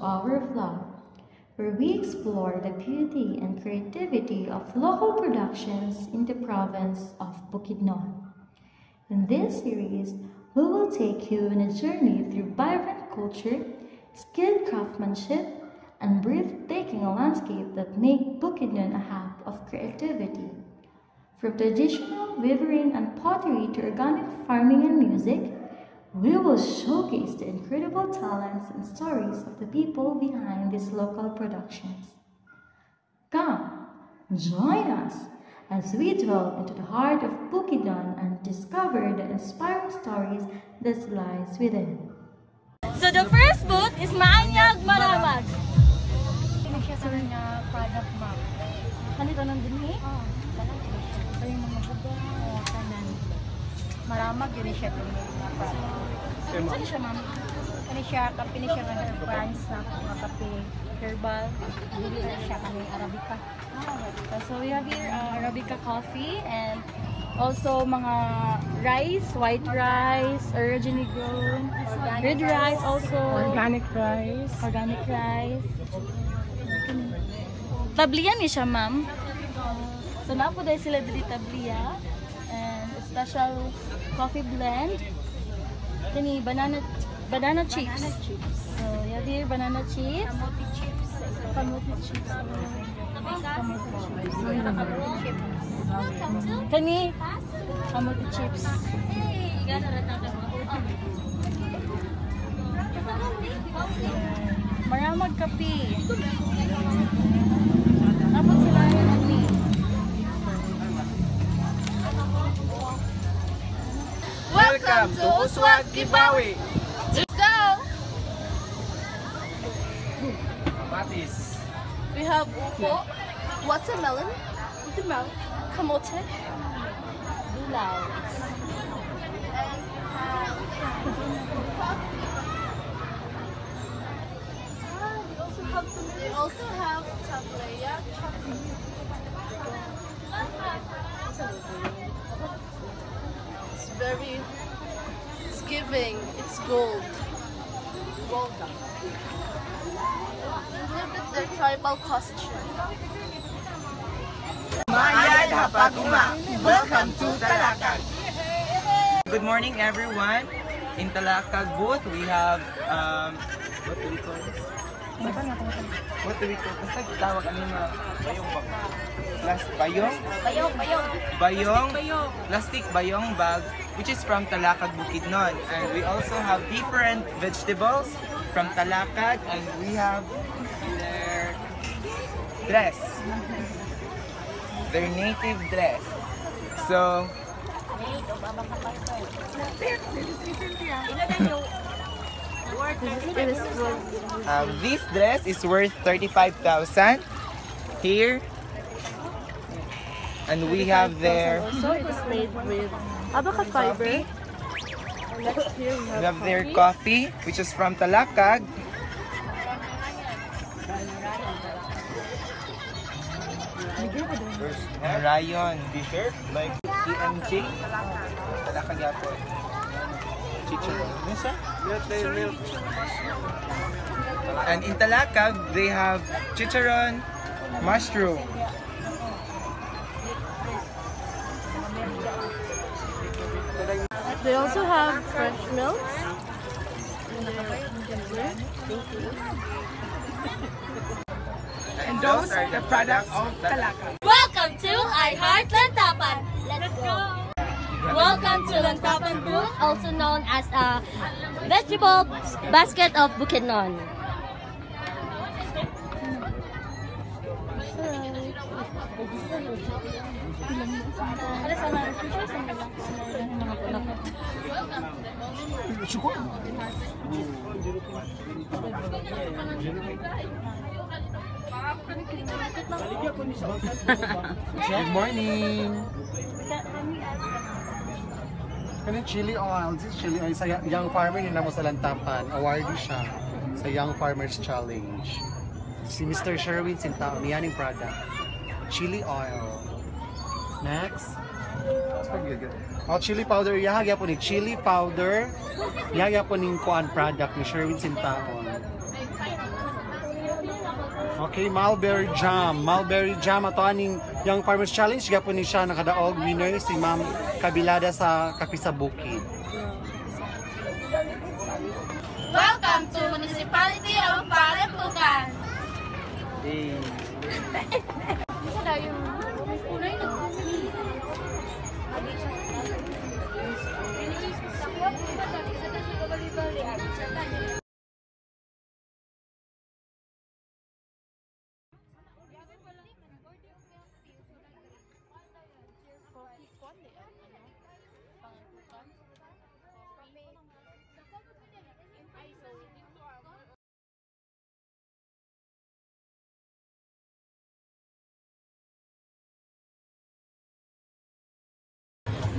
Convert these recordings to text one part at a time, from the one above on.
our vlog, where we explore the beauty and creativity of local productions in the province of Bukidnon. In this series, we will take you on a journey through vibrant culture, skilled craftsmanship, and breathtaking landscape that make Bukidnon a hub of creativity. From traditional weaving and pottery to organic farming and music, we will showcase the incredible talents and stories of the people behind these local productions. Come, join us as we delve into the heart of Bukidnon and discover the inspiring stories that lies within. So the first booth is Maanyag Maramag. Ano siya sa mga product map? Kanito nang dinhi? Ito yung mga buga. Kanan. Maramag yun siya itong mga product. Saan siya, ma'am? Ano siya, kape ni siya ng herbals na mga kape herbal. Hindi na siya kaning Arabica. So we have here Arabica coffee and also mga rice, white rice, originally grown, red rice also, Organic rice. organic rice. Tabliya ni siya, ma'am. So na po dahil sila dili tabliya and special coffee blend. Kani banana chips. So you have here banana chips. Kamuti chips. Kamuti chips. Kamuti chips. Kani kamuti chips. Maramag kape. Tapos sila yung kape. Welcome to Uswag Gibawi! Let's go! Matis. We have upo, watermelon, kamote, gulaw. We also have tablea, it's giving, it's gold. Look at their tribal costume. Mayad Hapaguma! Welcome to Talakag! Good morning everyone! In Talakag booth, we have, what do we call this? What do we call this? Basta tawag ano na bayong bag? Bayong? Bayong? Plastic bayong bag, which is from Talakag, Bukidnon. And we also have different vegetables from Talakag, and we have their dress. Their native dress. So, this dress is worth 35,000 here, and we have their Also, it is made with abaca fiber. Next here we we have their coffee, which is from Talakag. Rayon t-shirt like EMJ Talakag yapon. Chicharon. Milk. And in Talakag, they have chicharon, mushroom. They also have fresh milks. And those are the products of Talakag. Welcome to iHeart Lantapan. Let's go. Welcome to Lantapan booth, also known as a vegetable basket of Bukidnon. Good morning! Kanang chili oil. This is chili oil sa Young Farmer ni namo sa Lantapan. Awardee siya sa Young Farmers Challenge. Si Mr. Sherwin Sintao, niyaning product. Chili oil. Next. Oh, chili powder. Ihagya po ni chili powder. Ihagya po ni kuan product ni Sherwin Sintao. Okay, Mulberry Jam. Mulberry Jam ato aning Young Farmers Challenge. Gapon ni siya nakadaog winner si Ma'am Kabilada sa Kapi sa Bukid. Welcome to Municipality of Palembucan.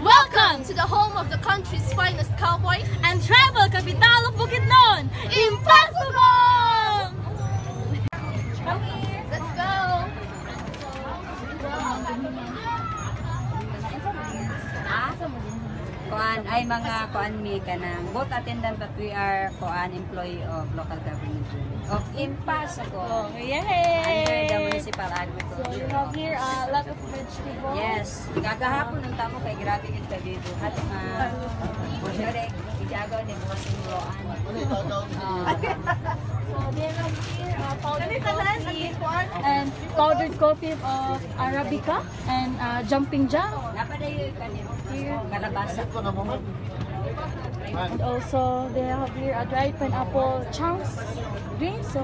Welcome to the home of the country's finest cowboys And travel capital of Bukidnon! Impossible! Let's go! Kuan ay mga kuan mi kanang both attendant but we are kuan employee of local government unit of Impossible under the Yay! municipal So you agriculture. have here a lot of vegetables. Yes, gagahapon ng tamo kay grabe gid ka dito. At correct, igagaw ni Bossing Roan. So they have here powdered coffee and powdered coffee of Arabica and jumping jack. Napadayo kanimo here kalabasa. And also they have here a dried pineapple chunks drink. So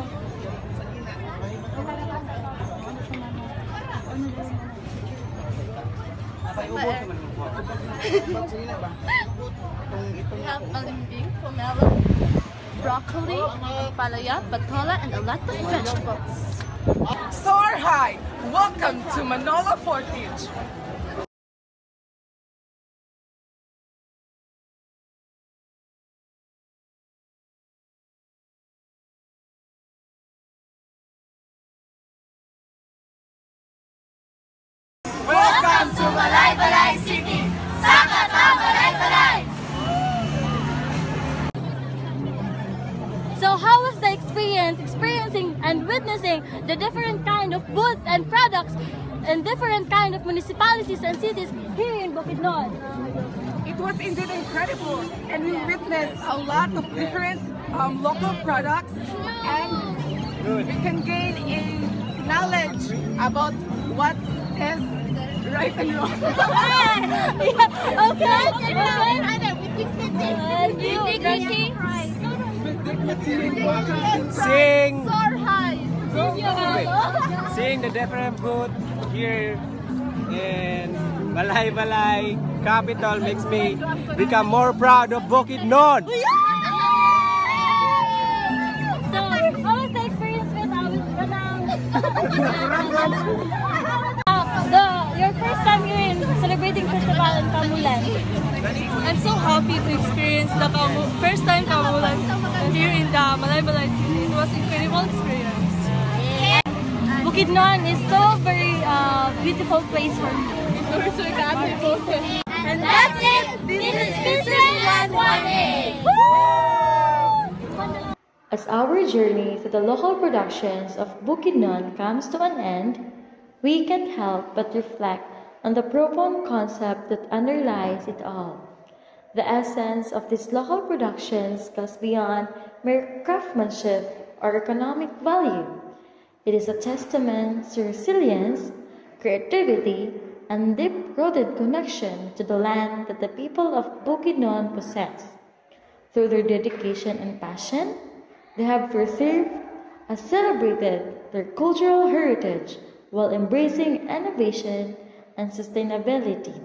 We have alimbing, pomelo, broccoli, palaya, patola, and a lot of vegetables. Soar high! Welcome to Manolo Fortage. Welcome to Balay City! Sakata Balay! So how was the experience experiencing and witnessing the different kind of booths and products in different kind of municipalities and cities here in Bukidnon? It was indeed incredible, and we witnessed a lot of different local products, and we can gain a knowledge about what is right and wrong. Yeah, okay. And you, Ricky? Seeing High. seeing the different booth here in Balay capital makes me become more proud of Bukidnon. So, how was the experience with your first time here in celebrating festival in Kamulan? I'm so happy to experience the first time Kamulan here in the Balay City. It was an incredible experience. Bukidnon is so very beautiful place for me. And that's it! This is Business 118! As our journey to the local productions of Bukidnon comes to an end, we can't help but reflect on the profound concept that underlies it all. The essence of these local productions goes beyond mere craftsmanship or economic value. It is a testament to resilience, creativity, and deep-rooted connection to the land that the people of Bukidnon possess. Through their dedication and passion, they have preserved and celebrated their cultural heritage while embracing innovation and sustainability.